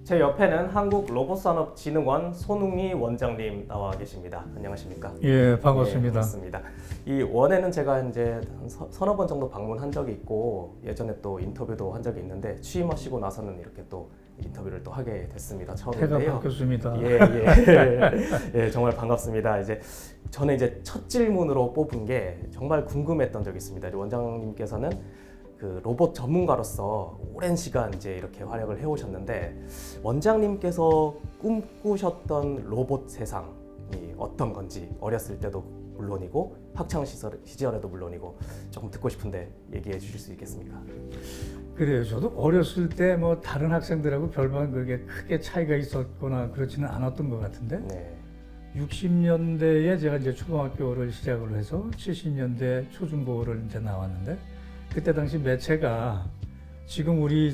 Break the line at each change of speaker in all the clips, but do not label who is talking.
제 옆에는 한국로봇산업진흥원 손웅희 원장님 나와 계십니다. 안녕하십니까?
예, 반갑습니다.
반갑습니다. 이 원에는 제가 이제 서너 번 정도 방문한 적이 있고 예전에 또 인터뷰도 한 적이 있는데 취임하시고 나서는 이렇게 또 인터뷰를 또 하게 됐습니다.
태가
처음인데요.
바뀌었습니다.
예, 정말 반갑습니다. 저는 첫 질문으로 뽑은 게 정말 궁금했던 적이 있습니다. 원장님께서는 그 로봇 전문가로서 오랜 시간 이렇게 활약을 해오셨는데 원장님께서 꿈꾸셨던 로봇 세상이 어떤 건지 어렸을 때도 물론이고 학창 시절에도 물론이고 조금 듣고 싶은데 얘기해 주실 수 있겠습니까?
그래요. 저도 어렸을 때 뭐 다른 학생들하고 별반 그게 크게 차이가 있었거나 그렇지는 않았던 것 같은데
네.
60년대에 제가 이제 초등학교를 시작을 해서 70년대 초중고를 이제 나왔는데 그때 당시 매체가 지금 우리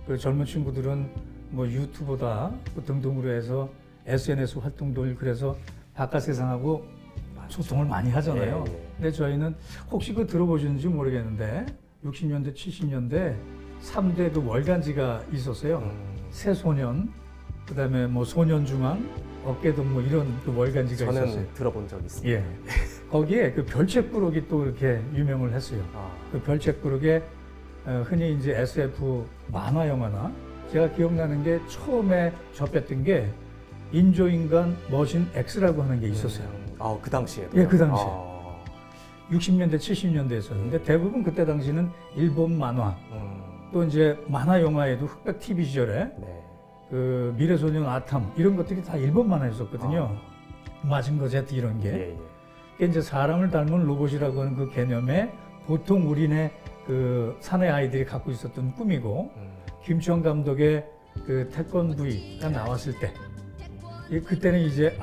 그 젊은 친구들은 뭐 유튜브다 등등으로 해서 SNS 활동들 그래서 바깥 세상하고 소통을 많이 하잖아요.
예.
근데 저희는 혹시 그 들어보셨는지 모르겠는데 60년대, 70년대 3대 그 월간지가 있었어요. 새소년, 그다음에 뭐 소년중앙, 어깨동 뭐 이런 그 월간지가
저는
있었어요.
들어본 적 있습니다.
예. 거기에 그 별책부록이 또 이렇게 유명을 했어요. 그 별책부록에 흔히 이제 SF 만화 영화나 제가 기억나는 게 처음에 접했던 게 인조인간 머신 X라고 하는 게 있었어요.
그 당시에도?
예, 그 당시에. 60년대, 70년대였었는데 대부분 그때 당시는 일본 만화 또 이제 만화 영화에도 흑백 TV 시절에
네.
그 미래소년 아탐 이런 것들이 다 일본 만화였었거든요. 마징거 제트 이런 게.
예.
그게 이제 사람을 닮은 로봇이라고 하는 그 개념에 보통 우리네 그 사내 아이들이 갖고 있었던 꿈이고 김치환 감독의 그 태권브이가 나왔을 때 그때는 이제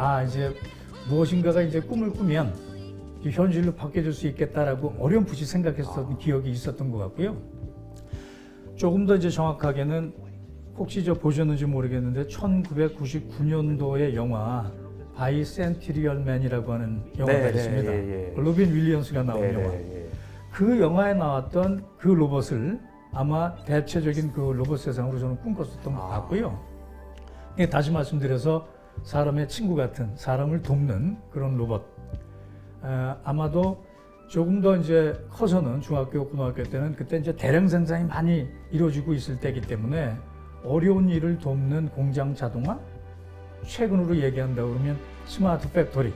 무엇인가가 이제 꿈을 꾸면 현실로 바뀌어질 수 있겠다라고 어렴풋이 생각했었던 기억이 있었던 것 같고요. 조금 더 이제 정확하게는 혹시 보셨는지 모르겠는데 1999년도의 영화 바이센티리얼 맨이라고 하는 영화가 있습니다. 로빈 윌리엄스가 나온 영화. 그 영화에 나왔던 그 로봇을 아마 대체적인 그 로봇 세상으로 저는 꿈꿨었던 것 같고요. 다시 말씀드려서 사람의 친구 같은 사람을 돕는 그런 로봇. 아마도 조금 더 이제 커서는 중학교, 고등학교 때는 그때 이제 대량 생산이 많이 이루어지고 있을 때이기 때문에 어려운 일을 돕는 공장 자동화, 최근으로 얘기한다 그러면 스마트 팩토리라고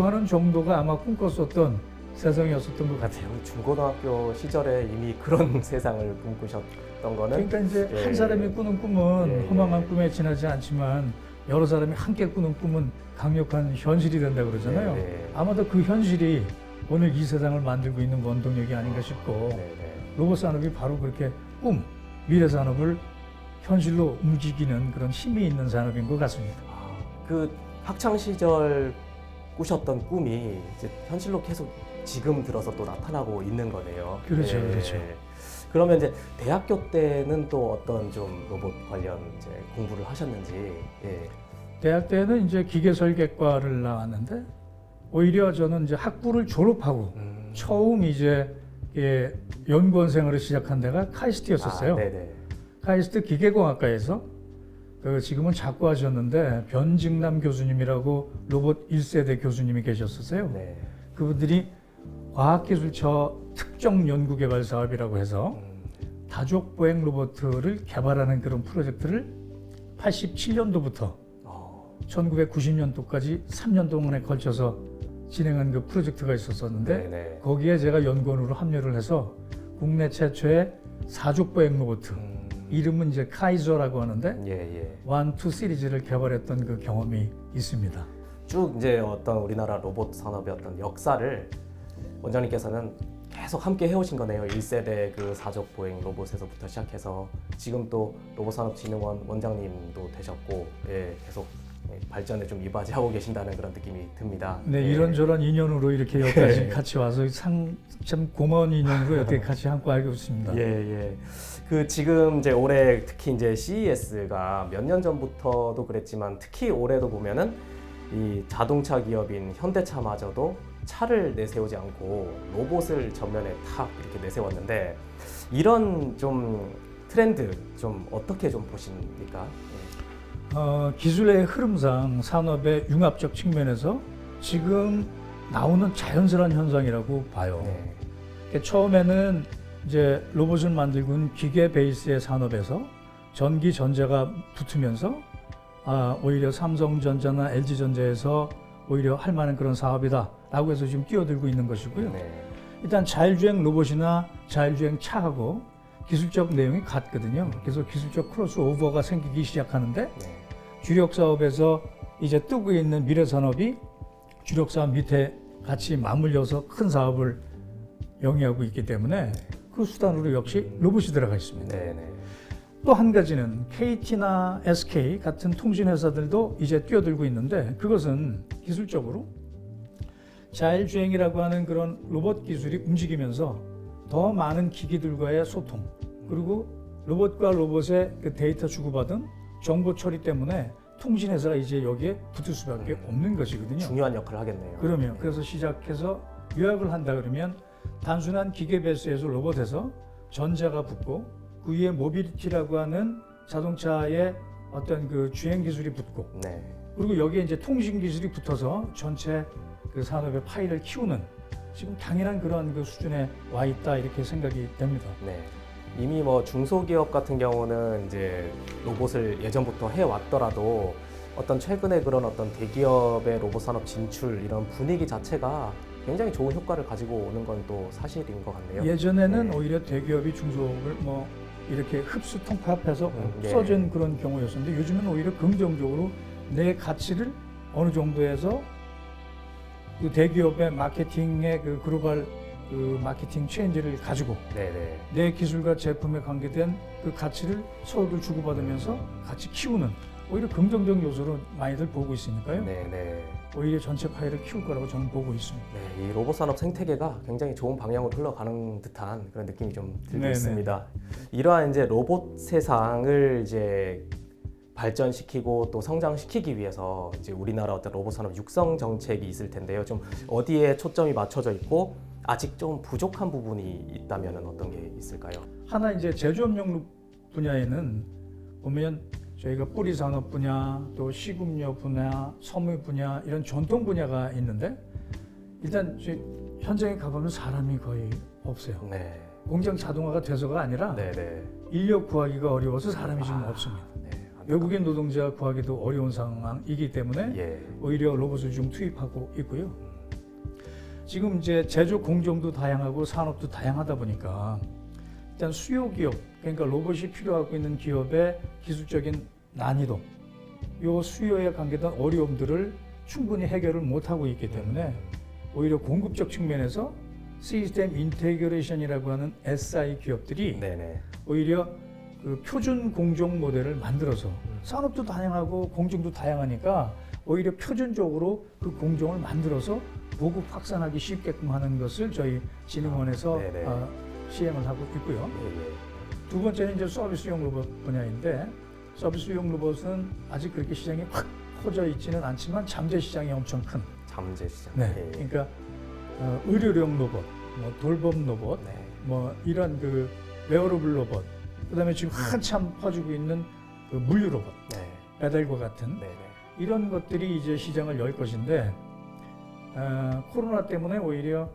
하는 정도가 아마 꿈꿨었던 세상이었었던 것 같아요.
중고등학교 시절에 이미 그런 세상을 꿈꾸셨던 거는
그러니까 이제 한 사람이 꾸는 꿈은 허망한 꿈에 지나지 않지만 여러 사람이 함께 꾸는 꿈은 강력한 현실이 된다 그러잖아요. 아마도 그 현실이 오늘 이 세상을 만들고 있는 원동력이 아닌가 싶고 로봇 산업이 바로 그렇게 미래 산업을 현실로 움직이는 그런 힘이 있는 산업인 것 같습니다.
그 학창 시절 꾸셨던 꿈이 이제 현실로 계속 지금 들어서 또 나타나고 있는 거네요.
그렇죠, 그렇죠.
그러면 이제 대학교 때는 또 어떤 좀 로봇 관련 이제 공부를 하셨는지?
대학 때는 이제 기계설계과를 나왔는데 오히려 저는 이제 학부를 졸업하고 처음 이제 연구원 생활을 시작한 데가 카이스트였었어요. 카이스트 기계공학과에서 지금은 작고하셨는데 변직남 교수님이라고 로봇 1세대 교수님이 계셨었어요. 그분들이 과학기술처 특정 연구개발 사업이라고 해서 다족보행 로봇을 개발하는 그런 프로젝트를 87년도부터 1990년도까지 3년 동안에 걸쳐서 진행한 그 프로젝트가 있었었는데 거기에 제가 연구원으로 합류를 해서 국내 최초의 사족보행 로봇 이름은 이제 카이저라고 하는데 1, 2 시리즈를 개발했던 그 경험이 있습니다.
쭉 이제 어떤 우리나라 로봇 산업의 어떤 역사를 원장님께서는 계속 함께 해오신 거네요. 1세대 그 사족보행 로봇에서부터 시작해서 지금 또 로봇산업진흥원 원장님도 되셨고 계속 발전에 좀 이바지하고 계신다는 그런 느낌이 듭니다.
이런저런 인연으로 이렇게 여기까지 같이 와서 참 고마운 인연으로 여기 같이 함께 알고 있습니다.
그 지금 이제 올해 특히 이제 CES가 몇 년 전부터도 그랬지만 특히 올해도 보면은 이 자동차 기업인 현대차마저도 차를 내세우지 않고 로봇을 전면에 탁 이렇게 내세웠는데 이런 좀 트렌드 좀 어떻게 좀 보십니까?
기술의 흐름상 산업의 융합적 측면에서 지금 나오는 자연스러운 현상이라고 봐요.
네.
그러니까 처음에는 이제 로봇을 만들고 기계 베이스의 산업에서 전기 전자가 붙으면서 오히려 삼성전자나 LG전자에서 오히려 할 만한 그런 사업이다라고 해서 지금 뛰어들고 있는 것이고요.
네.
일단 자율주행 로봇이나 자율주행 차하고 기술적 내용이 같거든요. 그래서 기술적 크로스오버가 생기기 시작하는데
네.
주력 사업에서 이제 뜨고 있는 미래 산업이 주력 사업 밑에 같이 맞물려서 큰 사업을 영위하고 있기 때문에 그 수단으로 역시 로봇이 들어가 있습니다.
네. 네.
또 한 가지는 KT나 SK 같은 통신 회사들도 이제 뛰어들고 있는데 그것은 기술적으로 자율주행이라고 하는 그런 로봇 기술이 움직이면서 더 많은 기기들과의 소통 그리고 로봇과 로봇의 그 데이터 주고받은 정보 처리 때문에 통신 회사가 이제 여기에 붙을 수밖에 없는 것이거든요.
중요한 역할을 하겠네요.
그러면 그래서 시작해서 요약을 한다 그러면 단순한 기계 베이스에서 로봇에서 전자가 붙고 그 위에 모빌리티라고 하는 자동차의 어떤 그 주행 기술이 붙고
네.
그리고 여기에 이제 통신 기술이 붙어서 전체 그 산업의 파이를 키우는 지금 당연한 그런 그 수준에 와 있다 이렇게 생각이 됩니다.
네. 이미 뭐 중소기업 같은 경우는 이제 로봇을 예전부터 해왔더라도 어떤 최근에 그런 어떤 대기업의 로봇 산업 진출 이런 분위기 자체가 굉장히 좋은 효과를 가지고 오는 건 또 사실인 것 같네요.
예전에는
네.
오히려 대기업이 중소업을 뭐 이렇게 흡수 통합해서
네.
없어진 그런 경우였었는데 요즘은 오히려 긍정적으로 내 가치를 어느 정도에서 그 대기업의 마케팅의 그 글로벌 그 마케팅 체인지를 가지고
네네.
내 기술과 제품에 관계된 그 가치를 서로들 주고받으면서 같이 키우는 오히려 긍정적 요소로 많이들 보고 있으니까요.
네네.
오히려 전체 파이를 키울 거라고 저는 보고 있습니다.
네, 이 로봇 산업 생태계가 굉장히 좋은 방향으로 흘러가는 듯한 그런 느낌이 좀 들고
네네.
있습니다. 이러한 이제 로봇 세상을 이제 발전시키고 또 성장시키기 위해서 이제 우리나라 어떤 로봇 산업 육성 정책이 있을 텐데요. 좀 어디에 초점이 맞춰져 있고 아직 좀 부족한 부분이 있다면 어떤 게 있을까요?
하나 이제 제조업용 분야에는 보면 저희가 뿌리 산업 분야, 또 시급료 분야, 섬유 분야 이런 전통 분야가 있는데 일단 현장에 가보면 사람이 거의 없어요.
네.
공장 자동화가 돼서가 아니라
네네.
인력 구하기가 어려워서 사람이 지금 없습니다.
네.
외국인 노동자 구하기도 어려운 상황이기 때문에
예.
오히려 로봇을 좀 투입하고 있고요. 지금 이제 제조 공정도 다양하고 산업도 다양하다 보니까 일단 수요 기업, 그러니까 로봇이 필요하고 있는 기업의 기술적인 난이도, 요 수요에 관계된 어려움들을 충분히 해결을 못하고 있기 때문에 오히려 공급적 측면에서 시스템 인테그레이션이라고 하는 SI 기업들이
네네.
오히려 그 표준 공정 모델을 만들어서 산업도 다양하고 공정도 다양하니까 오히려 표준적으로 그 공정을 만들어서 보급 확산하기 쉽게끔 하는 것을 저희 진흥원에서
네네.
시행을 하고 있고요.
예, 예.
두 번째는 이제 서비스용 로봇 분야인데 서비스용 로봇은 아직 그렇게 시장이 확 퍼져 있지는 않지만 잠재 시장이 엄청 큰.
잠재 시장.
네.
예, 예.
그러니까 의료용 로봇, 뭐 돌봄 로봇,
네.
뭐 이런 그 웨어러블 로봇, 그다음에 지금 한참 퍼지고 있는 그 물류 로봇,
네.
배달과 같은
네네.
이런 것들이 이제 시장을 열 것인데 코로나 때문에 오히려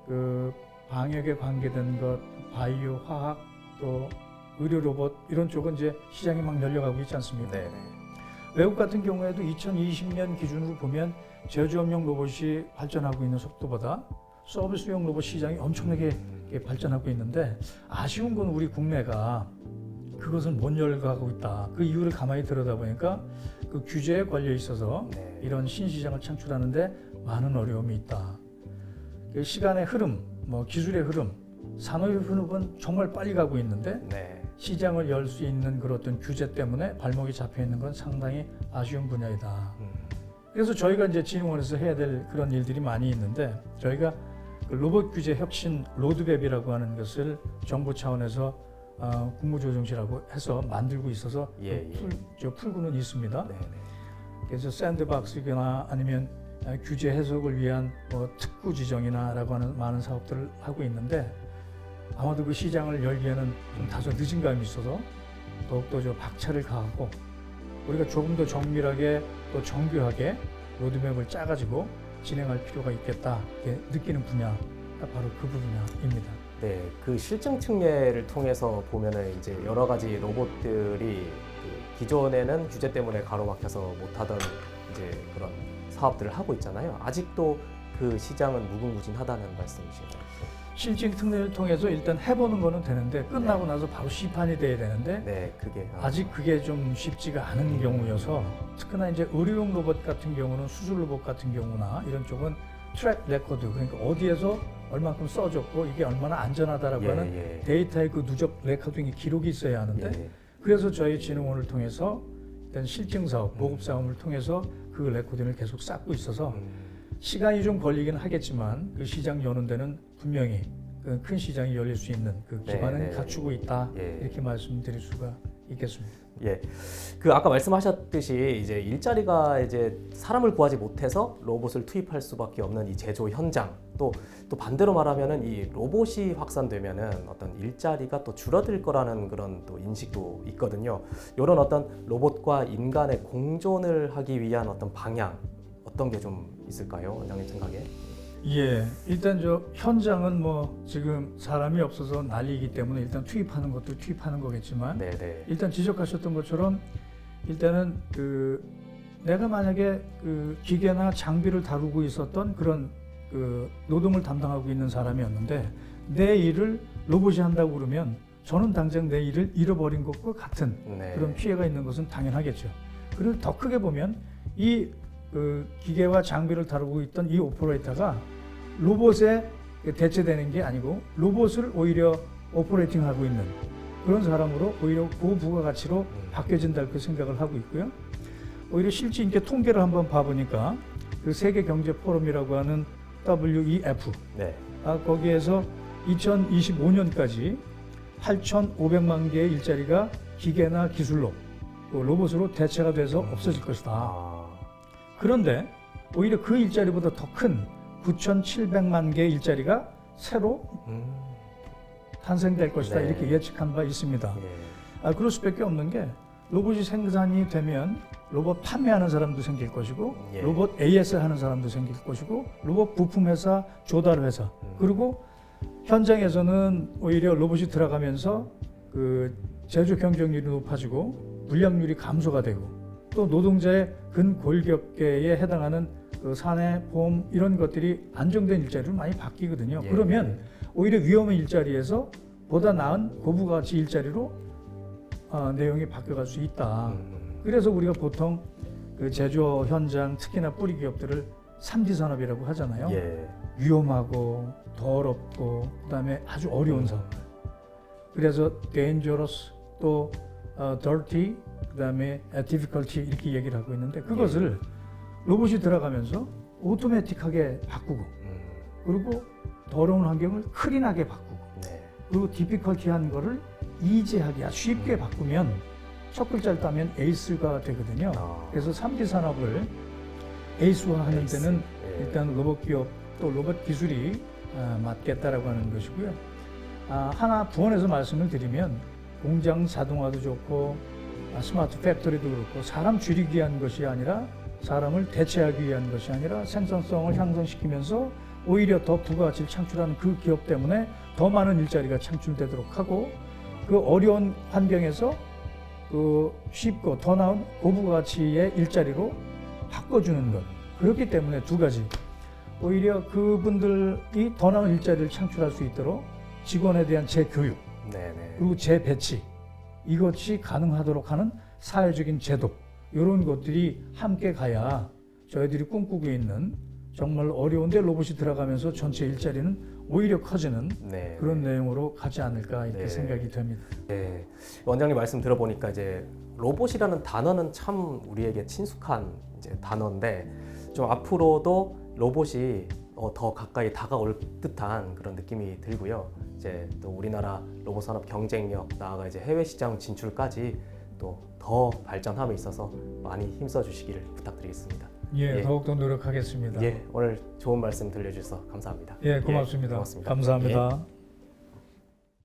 그 방역에 관계된 것, 바이오, 화학, 또 의료 로봇 이런 쪽은 이제 시장이 막 열려가고 있지 않습니까?
네네.
외국 같은 경우에도 2020년 기준으로 보면 제조업용 로봇이 발전하고 있는 속도보다 서비스용 로봇 시장이 엄청나게 발전하고 있는데 아쉬운 건 우리 국내가 그것을 못 열어가고 있다. 그 이유를 가만히 들여다보니까 그 규제에 걸려 있어서
네.
이런 신시장을 창출하는데 많은 어려움이 있다. 그 시간의 흐름, 뭐 기술의 흐름, 산업의 흐름은 정말 빨리 가고 있는데
네.
시장을 열 수 있는 그런 어떤 규제 때문에 발목이 잡혀 있는 건 상당히 아쉬운 분야이다. 그래서 저희가 이제 진흥원에서 해야 될 그런 일들이 많이 있는데 저희가 그 로봇 규제 혁신 로드맵이라고 하는 것을 정부 차원에서 국무조정실하고 해서 만들고 있어서
예, 예.
풀고는 있습니다.
네네.
그래서 샌드박스나 아니면 규제 해석을 위한 뭐 특구 지정이나라고 하는 많은 사업들을 하고 있는데 아마도 그 시장을 열기에는 좀 다소 늦은 감이 있어서 더욱더 저 박차를 가하고 우리가 조금 더 정밀하게 또 정교하게 로드맵을 짜가지고 진행할 필요가 있겠다 이렇게 느끼는 분야가 바로 그 분야입니다.
네, 그 실증 측례를 통해서 보면은 이제 여러 가지 로봇들이 그 기존에는 규제 때문에 가로막혀서 못하던 이제 그런 사업들을 하고 있잖아요. 아직도 그 시장은 무궁무진하다는 말씀이신가요?
실증 특례를 통해서 일단 해보는 거는 되는데 끝나고 나서 바로 시판이 돼야 되는데
네, 그게
아직 그게 좀 쉽지가 않은 경우여서 특히나 이제 의료용 로봇 같은 경우는 수술 로봇 같은 경우나 이런 쪽은 트랙 레코드 그러니까 어디에서 얼마큼 써줬고 이게 얼마나 안전하다라고 하는 데이터의 그 누적 레코딩이 기록이 있어야 하는데 그래서 저희 진흥원을 통해서 일단 실증 사업, 보급 사업을 통해서 그 레코딩을 계속 쌓고 있어서 시간이 좀 걸리긴 하겠지만 그 시장 여는 데는 분명히 그 큰 시장이 열릴 수 있는 그 기반은 갖추고 있다 이렇게 말씀드릴 수가 있겠습니다.
예, 그 아까 말씀하셨듯이 이제 일자리가 이제 사람을 구하지 못해서 로봇을 투입할 수밖에 없는 이 제조 현장 또 반대로 말하면은 이 로봇이 확산되면은 어떤 일자리가 또 줄어들 거라는 그런 또 인식도 있거든요. 이런 어떤 로봇과 인간의 공존을 하기 위한 어떤 방향 어떤 게 좀 있을까요, 원장님 생각에?
예, 일단 저 현장은 뭐 지금 사람이 없어서 난리이기 때문에 일단 투입하는 것도 투입하는 거겠지만 일단 지적하셨던 것처럼 일단은 그 내가 만약에 그 기계나 장비를 다루고 있었던 그런 그 노동을 담당하고 있는 사람이었는데 내 일을 로봇이 한다고 그러면 저는 당장 내 일을 잃어버린 것과 같은 그런 피해가 있는 것은 당연하겠죠. 그리고 더 크게 보면 이 그 기계와 장비를 다루고 있던 이 오퍼레이터가 로봇에 대체되는 게 아니고 로봇을 오히려 오퍼레이팅하고 있는 그런 사람으로 오히려 고부가가치로 바뀌어진다 이렇게 생각을 하고 있고요. 오히려 실제 이렇게 통계를 한번 봐보니까 그 세계 경제 포럼이라고 하는 WEF 거기에서 2025년까지 8,500만 개의 일자리가 기계나 기술로 로봇으로 대체가 돼서 없어질 것이다. 그런데 오히려 그 일자리보다 더 큰 9,700만 개의 일자리가 새로 탄생될 것이다 이렇게 예측한 바 있습니다. 그럴 수밖에 없는 게 로봇이 생산이 되면 로봇 판매하는 사람도 생길 것이고 로봇 AS 하는 사람도 생길 것이고 로봇 부품 회사, 조달 회사 그리고 현장에서는 오히려 로봇이 들어가면서 그 제조 경쟁률이 높아지고 불량률이 감소가 되고 또 노동자의 근골격계에 해당하는 그 사내, 보험 이런 것들이 안정된 일자리로 많이 바뀌거든요. 그러면 오히려 위험한 일자리에서 보다 나은 고부가치 일자리로 내용이 바뀌어갈 수 있다. 그래서 우리가 보통 그 제조 현장 특히나 뿌리 기업들을 3D 산업이라고 하잖아요. 위험하고 더럽고 그다음에 아주 어려운 사업. 그래서 dangerous 또 dirty 그다음에 difficulty 이렇게 얘기를 하고 있는데 그것을 로봇이 들어가면서 오토매틱하게 바꾸고 그리고 더러운 환경을 클린하게 바꾸고 그리고 difficulty한 거를 이지하게 쉽게 바꾸면 첫 글자를 따면 에이스가 되거든요. 그래서 3D 산업을 에이스화하는 데는 일단 로봇 기업 또 로봇 기술이 맞겠다라고 하는 것이고요. 하나 부언해서 말씀을 드리면 공장 자동화도 좋고 스마트 팩토리도 그렇고 사람 줄이기 위한 것이 아니라 사람을 대체하기 위한 것이 아니라 생산성을 향상시키면서 오히려 더 부가가치를 창출하는 그 기업 때문에 더 많은 일자리가 창출되도록 하고 그 어려운 환경에서 그 쉽고 더 나은 고부가치의 일자리로 바꿔주는 것. 그렇기 때문에 두 가지. 오히려 그분들이 더 나은 일자리를 창출할 수 있도록 직원에 대한 재교육 그리고 재배치 이것이 가능하도록 하는 사회적인 제도 이런 것들이 함께 가야 저희들이 꿈꾸고 있는 정말 어려운데 로봇이 들어가면서 전체 일자리는 오히려 커지는 그런 내용으로 가지 않을까 이렇게 생각이 됩니다.
원장님 말씀 들어보니까 이제 로봇이라는 단어는 참 우리에게 친숙한 이제 단어인데 좀 앞으로도 로봇이 더 가까이 다가올 듯한 그런 느낌이 들고요. 이제 또 우리나라 로봇 산업 경쟁력 나아가 이제 해외 시장 진출까지 또 더 발전함에 있어서 많이 힘써 주시기를 부탁드리겠습니다.
더욱더 노력하겠습니다.
오늘 좋은 말씀 들려주셔서 감사합니다.
고맙습니다.
고맙습니다.
감사합니다.